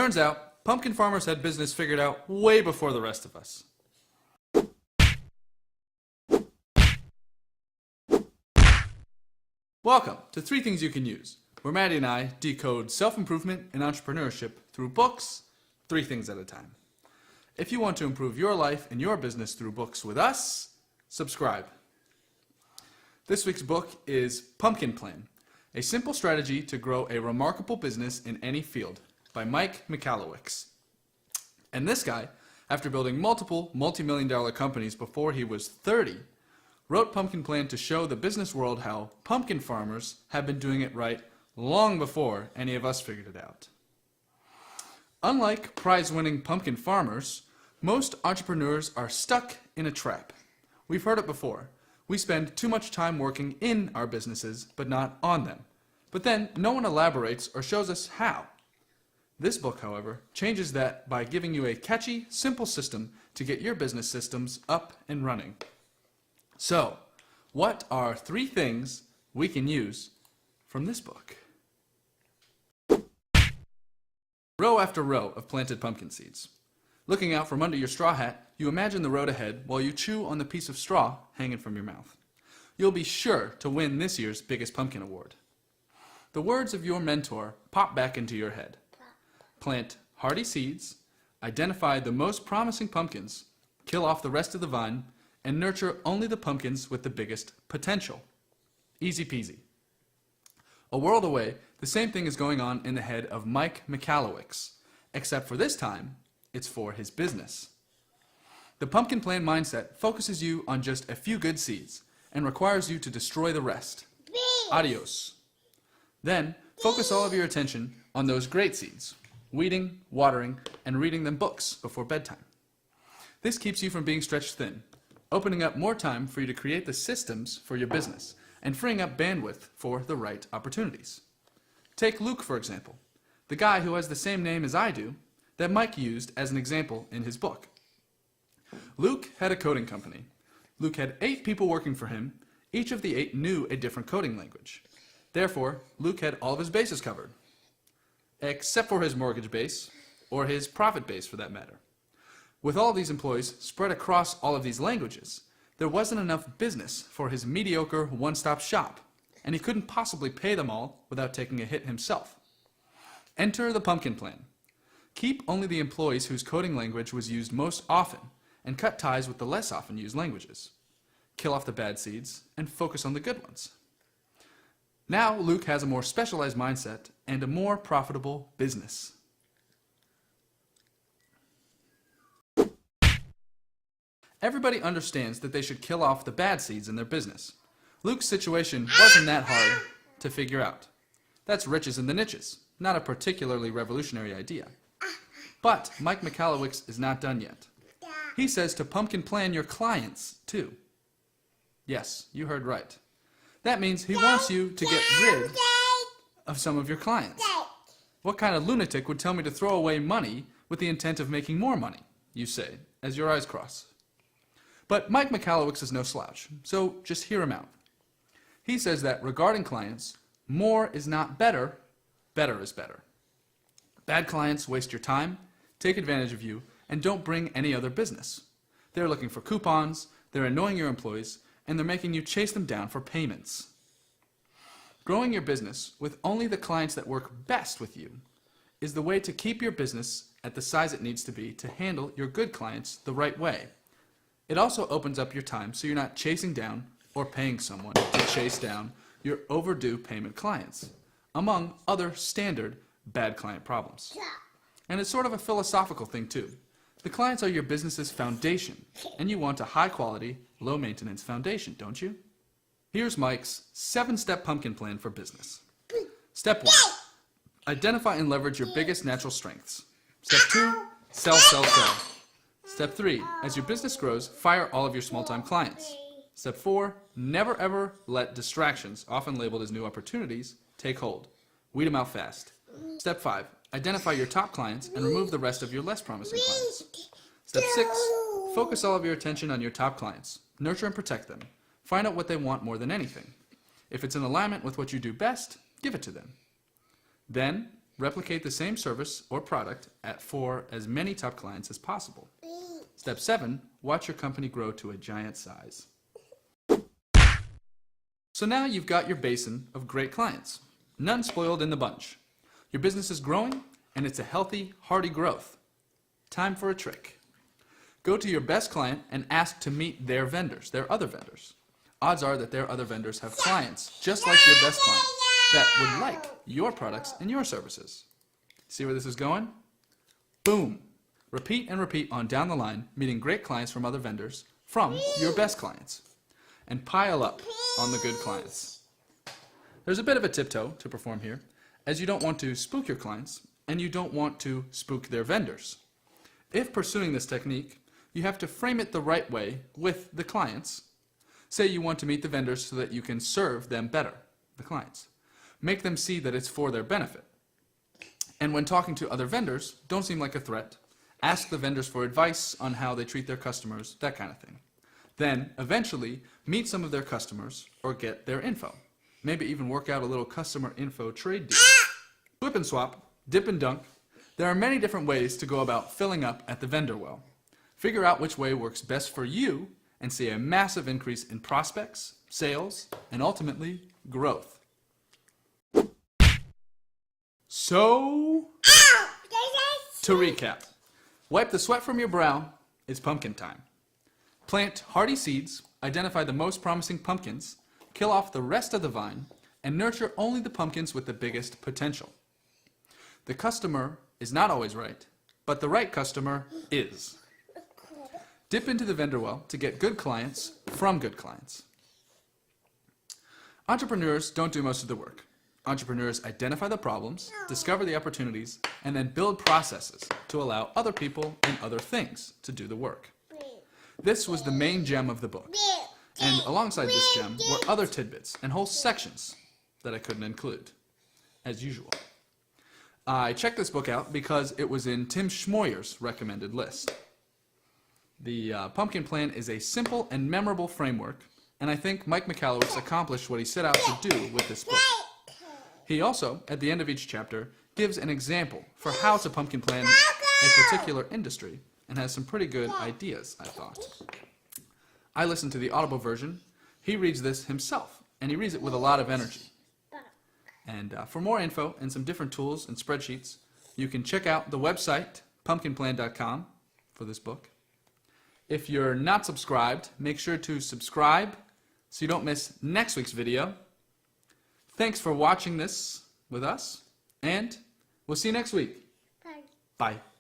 Turns out, pumpkin farmers had business figured out way before the rest of us. Welcome to 3 Things You Can Use, where Maddie and I decode self-improvement and entrepreneurship through books, 3 things at a time. If you want to improve your life and your business through books with us, subscribe. This week's book is Pumpkin Plan, a simple strategy to grow a remarkable business in any field, by Mike Michalowicz. And this guy, after building multiple multi-million-dollar companies before he was 30, wrote Pumpkin Plan to show the business world how pumpkin farmers have been doing it right long before any of us figured it out. Unlike prize-winning pumpkin farmers, most entrepreneurs are stuck in a trap. We've heard it before. We spend too much time working in our businesses, but not on them. But then no one elaborates or shows us how. This book, however, changes that by giving you a catchy, simple system to get your business systems up and running. So, what are 3 things we can use from this book? Row after row of planted pumpkin seeds. Looking out from under your straw hat, you imagine the road ahead while you chew on the piece of straw hanging from your mouth. You'll be sure to win this year's Biggest Pumpkin Award. The words of your mentor pop back into your head. Plant hardy seeds, identify the most promising pumpkins, kill off the rest of the vine, and nurture only the pumpkins with the biggest potential. Easy peasy. A world away, the same thing is going on in the head of Mike Michalowicz, except for this time, it's for his business. The Pumpkin Plan mindset focuses you on just a few good seeds and requires you to destroy the rest. Adios. Then, focus all of your attention on those great seeds, weeding, watering, and reading them books before bedtime. This keeps you from being stretched thin, opening up more time for you to create the systems for your business and freeing up bandwidth for the right opportunities. Take Luke, for example, the guy who has the same name as I do that Mike used as an example in his book. Luke had a coding company. Luke had 8 people working for him. Each of the 8 knew a different coding language. Therefore, Luke had all of his bases covered, except for his mortgage base, or his profit base for that matter. With all of these employees spread across all of these languages, there wasn't enough business for his mediocre one-stop shop, and he couldn't possibly pay them all without taking a hit himself. Enter the Pumpkin Plan. Keep only the employees whose coding language was used most often, and cut ties with the less often used languages. Kill off the bad seeds, and focus on the good ones. Now Luke has a more specialized mindset and a more profitable business. Everybody understands that they should kill off the bad seeds in their business. Luke's situation wasn't that hard to figure out. That's riches in the niches, not a particularly revolutionary idea. But Mike Michalowicz is not done yet. He says to pumpkin plan your clients, too. Yes, you heard right. That means he wants you to get rid of some of your clients. What kind of lunatic would tell me to throw away money with the intent of making more money, you say, as your eyes cross. But Mike Michalowicz is no slouch, so just hear him out. He says that regarding clients, more is not better, better is better. Bad clients waste your time, take advantage of you, and don't bring any other business. They're looking for coupons, they're annoying your employees, and they're making you chase them down for payments. Growing your business with only the clients that work best with you is the way to keep your business at the size it needs to be to handle your good clients the right way. It also opens up your time so you're not chasing down or paying someone to chase down your overdue payment clients, among other standard bad client problems. And it's sort of a philosophical thing too. The clients are your business's foundation, and you want a high-quality, low-maintenance foundation, don't you? Here's Mike's 7-step pumpkin plan for business. Step 1, identify and leverage your biggest natural strengths. Step 2, sell, sell, sell. Step 3, as your business grows, fire all of your small-time clients. Step 4, never ever let distractions, often labeled as new opportunities, take hold. Weed them out fast. Step 5, identify your top clients and remove the rest of your less promising clients. Step 6, focus all of your attention on your top clients. Nurture and protect them. Find out what they want more than anything. If it's in alignment with what you do best, give it to them. Then, replicate the same service or product for as many top clients as possible. Step 7, watch your company grow to a giant size. So now you've got your basin of great clients. None spoiled in the bunch. Your business is growing, and it's a healthy, hearty growth. Time for a trick. Go to your best client and ask to meet their vendors, their other vendors. Odds are that their other vendors have clients just like your best client that would like your products and your services. See where this is going? Boom! Repeat and repeat on down the line, meeting great clients from other vendors, from your best clients. And pile up on the good clients. There's a bit of a tiptoe to perform here, as you don't want to spook your clients, and you don't want to spook their vendors. If pursuing this technique, you have to frame it the right way with the clients. Say you want to meet the vendors so that you can serve them better, the clients. Make them see that it's for their benefit. And when talking to other vendors, don't seem like a threat. Ask the vendors for advice on how they treat their customers, that kind of thing. Then, eventually, meet some of their customers or get their info. Maybe even work out a little customer info trade deal. Flip and swap, dip and dunk. There are many different ways to go about filling up at the vendor well. Figure out which way works best for you and see a massive increase in prospects, sales, and ultimately, growth. So, to recap, wipe the sweat from your brow, it's pumpkin time. Plant hardy seeds, identify the most promising pumpkins, kill off the rest of the vine, and nurture only the pumpkins with the biggest potential. The customer is not always right, but the right customer is. Dip into the vendor well to get good clients from good clients. Entrepreneurs don't do most of the work. Entrepreneurs identify the problems, discover the opportunities, and then build processes to allow other people and other things to do the work. This was the main gem of the book. And alongside this gem were other tidbits and whole sections that I couldn't include, as usual. I checked this book out because it was in Tim Schmoyer's recommended list. The Pumpkin Plan is a simple and memorable framework, and I think Mike Michalowicz accomplished what he set out to do with this book. He also, at the end of each chapter, gives an example for how to pumpkin plan a particular industry, and has some pretty good ideas, I thought. I listened to the Audible version. He reads this himself, and he reads it with a lot of energy. And for more info and some different tools and spreadsheets, you can check out the website, pumpkinplan.com, for this book. If you're not subscribed, make sure to subscribe so you don't miss next week's video. Thanks for watching this with us, and we'll see you next week. Bye. Bye.